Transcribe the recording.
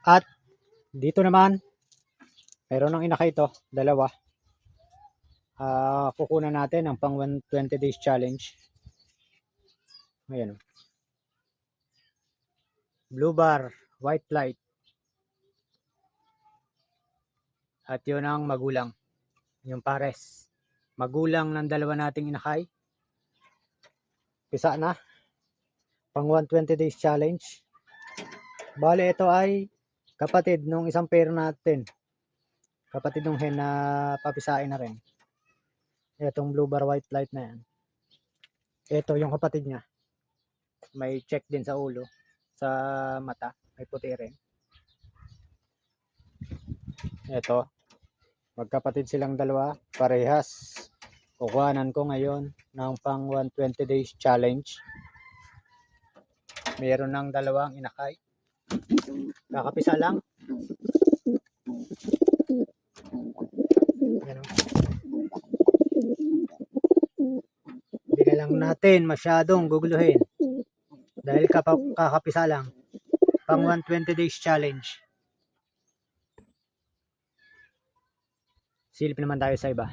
At dito naman, meron ng inakay ito, dalawa. Kukunan natin ang pang 120 days challenge. Ayan. Blue bar, white light. At yun ang magulang. Yung pares. Magulang ng dalawa nating inakay. Pisa na. Pang 120 days challenge. Bale, ito ay kapatid nung isang pair natin. Kapatid nung hen na papisain na rin. Itong blue bar white light na yan. Ito yung kapatid niya. May check din sa ulo. Sa mata. May puti rin. Ito. Magkapatid silang dalawa. Parehas. Kukuhanan ko ngayon ng pang 120 days challenge. Meron ng dalawang inakay. Kakapisa lang. Hindi na lang natin masyadong guguluhin. Dahil kakapisa lang. Pang 120 days challenge. Silip naman tayo sa iba.